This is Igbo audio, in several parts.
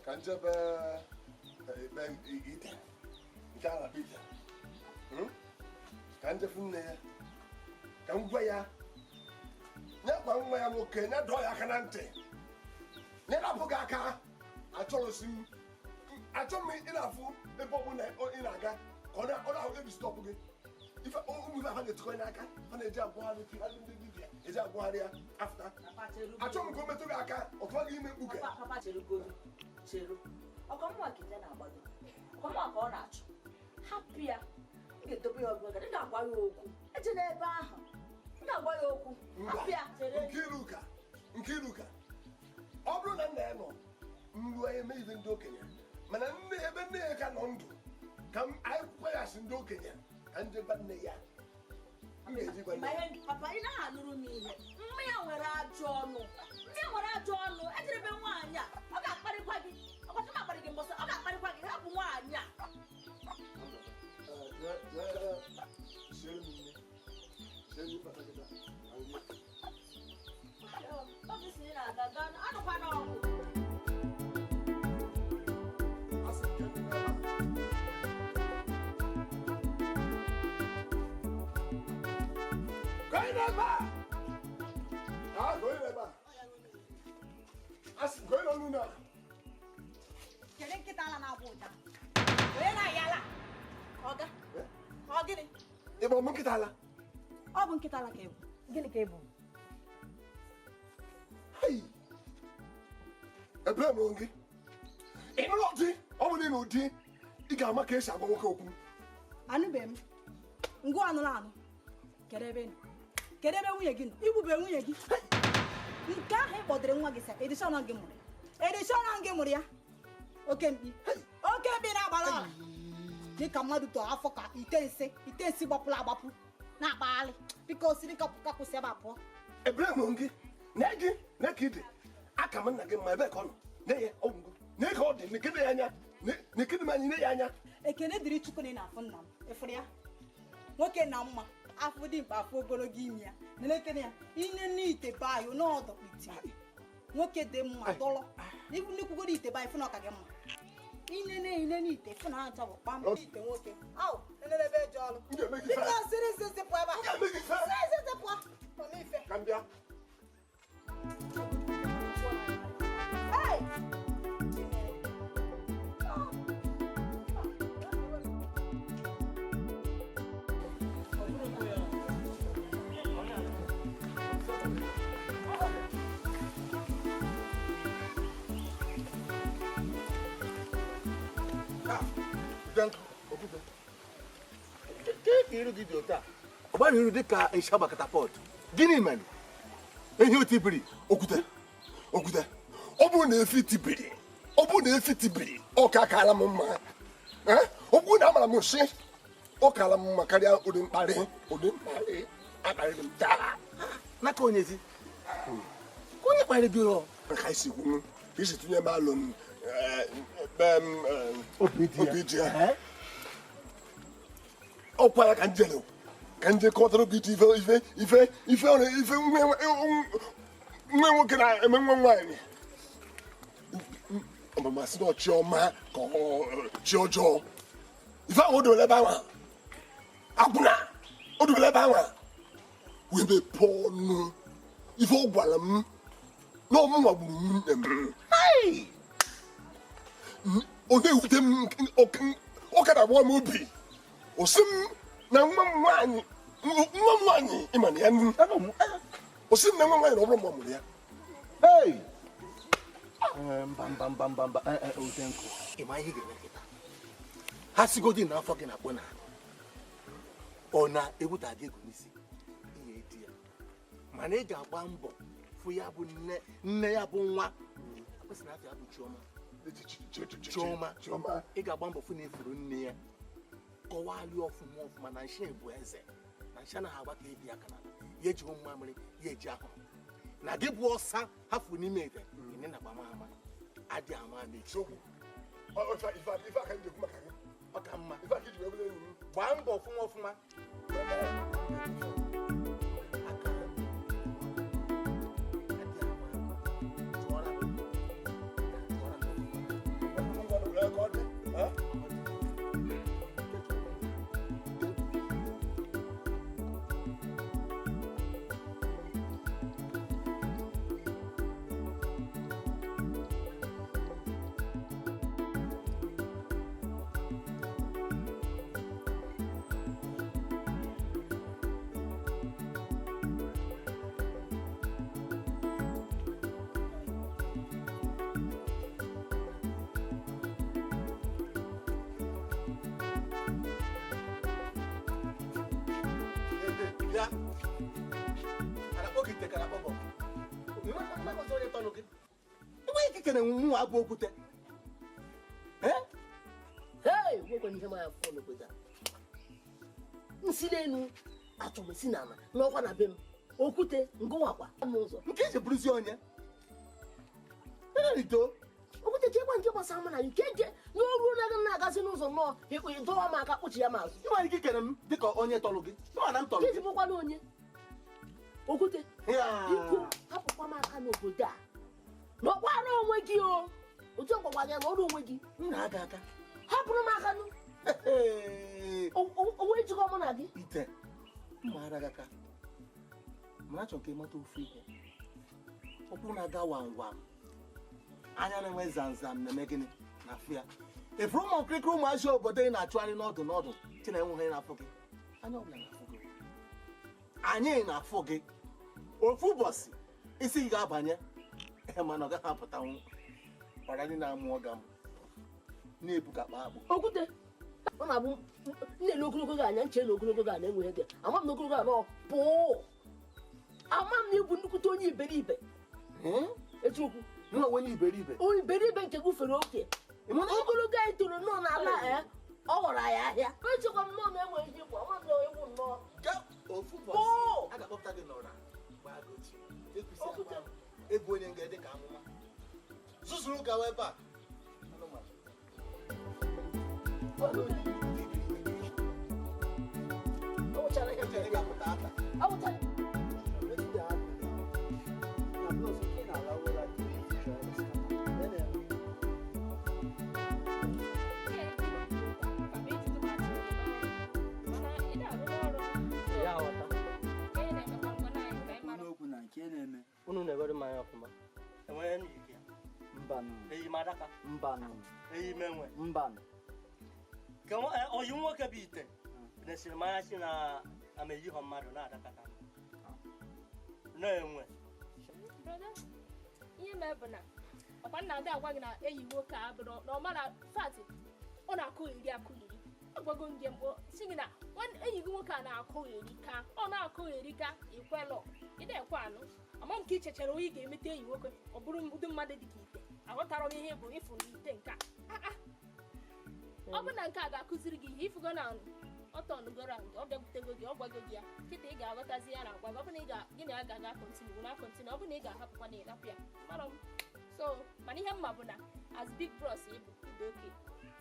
Kanjaba ite. Nkala pita. Kanje funne ya. Kangwa ya. Nya bangwa ya moke nya do ya kanante. Ne na buga aka. Acholosim. Achomi inafu ebobu na inaga. Kona ona e bi stop ge. If we have the coin aka, and a job one is a warrior after. Achom come to aka or 20 minutes. Papa Cherugo. Cheru. Or come work it then about it. Come on, on arch. Happier. Get to be a worker. Not why you. It's a neighbor. Not why you. Happier. Nkiruka. Obro na nemo. Mwe me even do Kenya. Man, I never can undo. Come, I wear in do Kenya. And the Banaya. My hand, Papa, in a room. Me, where I John. Me, where I John. I didn't even want ya. I got money quaggy. I got my body. I got money quaggy. I want ya. I don't know. Going on now. Can I get on our water? Where are Yala? Oga? Ogini? Ebo Munkitala. Oh, Munkitala cable. Gilly cable. Hey. A blame monkey. Inoti, only no tea. Igama case I won't open. Anubem. Go on around. Get a again. You will be winning again. You can't have what they want to say. It is on a game. It is on a game. Okay, be now. They come out to Africa. It is Bapu. Not Bali. Because you can't go to Sabapo. A blame monkey. Naked. I come and get my back on. Nay, oh, Nick Horton, Nikidania, Nikidmania. A Kennedy chicken enough on them. If we are. What can Nama? After the Bafu Bologimia. Nelekenia, in a need to buy you know the pity. Look at them, my dollar. Even you could eat the buy for not again. In a need to finance our pump. Oh, another bed, John. Because it is the power. Come down. Hey! Ọba ni irun dịka ịshaba katapọt. Gịnị mere? Ehi otibiri, okwute. Ọ bụrụ na efi tibiri, ọ ka akala m mma. Ọ bụrụ na amara m nsị, ọ kala m mma karịa ụdị mkparị. Akparịrị m taa. N'aka onyezi. Onye kparịrị gị ụlọ? Nka isi kwu m, isi tụnye m alụ m obi di ya. Ọkwa ya ka njele ka nje kọtara obi di ife nwe nwoke na-eme nwa nwaanyị. Ọmamasị na ọchị ọma ka chi ọjọọ. Ife ahụ o dowere ebe ahụ. Akwụna o dowere ebe ahụ. Wee mepee ọnụ. Ife ọ gwara m na ọmụnwa gburu nwunye m. Ọ na-ewute m ọka na-agbawa m obi. O sị m na nwa m nwaanyị ịma na ya nnu. O sị m na nwa nwaanyị na ọ bụrụ mgbe ọ mụrụ ya. Mba, Odenko. Ịma ihe ga-eme kịta. Ha sigodi n'afọ gị na-akpọ na ọ na-ewuta gị ego n'isi ihe edi ya. Mana ị ga-agba mbọ fụ ya bụ nne ya bụ nwa. Akwesị na afọ ya bụ Chioma. Ị ga-agba mbọ fụ na efuru nne ya. Kọwalị ọfụma na nshe bụ eze. Na nshe anaghị agba ka ebi aka n'ala. Ya eji ụmụ mamịrị, ya eji ahụ. Na gị bụ ọsa hafụ n'ime ete. Ine na gbamama. Adị ama n'echi. Ife aka ndị ekwu maka gị. Ọ ka mma. Ife aka iji wee bụrụ enyi m. Gbaa mbọ ọfụma. Ya. Ana okite kana bobo. Ni ma ma ko zoye tonu ki. Ibo ikike na nwu abo okute. Hey, wo ko ni se ma fo no peta. Nsilenu atomo sinama. No kwa na bem. Okute ngowakwa n'ụzọ. Nke je bruzi onye. Rito. Okute je kwa nke gbasara na nke je n'oru na agazi n'ụzọ nọ ikwu dowa ma aka kpuchi ya mazụ. Iwa ikike na m dịka onye tọlụ gị. Iwa na m tọlụ gị. Bụkwa na onye. Okute. Ya. Iko hapụkwa m aka n'obodo a. N'ọkwara onwe gị o. Otu ọgbagwa gị n'ọrụ onwe gị. M na-aga aka. Hapụrụ m aka nụ. Onwe jikọ mụ na gị. Ite. M ma ara aka. Mana chọ ka ịmata ofu ihe. Okwu na-aga wam. Anya na-enwe zanzam na-eme gịnị na afụ ya. Ifuru ụmụ nkirikiri ụmụazị obodo ị na-achụgharị n'ọdụ chi na-enweghị n'afọ gị. Anya ọbụla na-afụ gị. Anyị na-afụ gị. Ofu ụbọchị isi gị ga-abanye mana ọ gaghị apụtanwu ọra ndị na-amụ ọga m na-ebu ka akpa akpụ. Okute ọ na-abụ nne na ogologo gị anya nche na ogologo gị anya enweghị gị ama m na ogologo a nọ pụọ ama m na ịbụ nnukwute onye iberibe eziokwu nwa onye iberibe onye iberibe nke gụfere oke ogologo anyị toro nnọọ n'ala ọ ghọrọ ya ahịa echekwa m nnọọ na-enweghị ihe igbo ama m na egwu nnọọ ofu ụbọchị a ga-akpọpụta gị n'ọra ebu onye nga dị ka amụma zuzuru gawa ebe a unu na-ewere mmanya ọfụma enwere n'ike mbanụ eyi madaka mbanụ eyi menwe mbanụ ka oyi nwoke bụ ite nesiri mmanya si na ameyi họ mmadụ na-adakata na-enwe ihe mee bụ na ọkwa nna ndị agwa gị na eyi nwoke a bụrụ na ọmara fati ọ na-akụ iri agwago nge mgbe si gị na enyi gị nwoke a na-akụ eri ka ọ na-akụ eri ka ikwelọ ịda ekwe anụ ama m ka ichechara onye ga-emete enyi nwoke ọ bụrụ ụdị mmadụ dị ka ite aghọtara m ihe bụ ịfụ n'ite nke a ọ bụ na nke a ga-akụziri gị ihe ịfụgo na ọtọnugoro nke ọ bịakwutego gị ọ gwago gị ya kịta ị ga-aghọtazi ya na agwa gị ọ bụ na gị na ya ga-aga kontinu na kontinu ọ bụ na ị ga-ahapụkwa na ịrapụ ya mara m so mana ihe mma bụ na as big bros ịbụ ịdị oke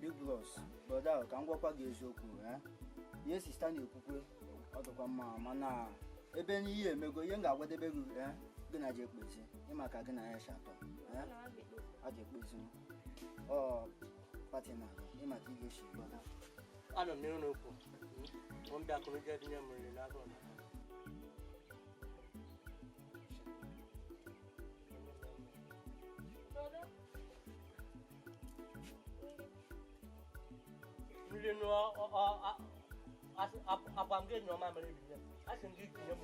big bros brother ka m gwakwa gị eziokwu ihe sista na-ekwukwe ọ dịkwa mma mana ebe n'ihe emego ihe m ga-agwadebe gị gị na je ekpezi ịmaka gị na ya shatọ a ga-ekpezi ọ pati na ịmaka ị ga-esi gbada anọ m n'ihu n'okwu ọ mbịa kụrụ je dị nye m nri n'agụ nri nụ akwa m ga-enye ọma mere ebinye a sị m gị tinye m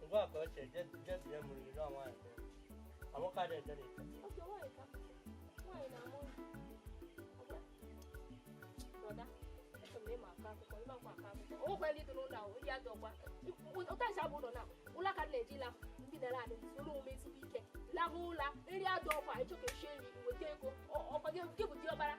ngwa ka ọ che je tinye m nri n'ọnwa anyị amụka dị ede n'ite ụtachi abụ ụlọ na ụlọ aka na-ejila ndị nara adị ụlọ omume ezigbo ike lahụ ụla nri adụ ọkwa ịchọka eshie nri weta ego ọkwa gị bụ diọbara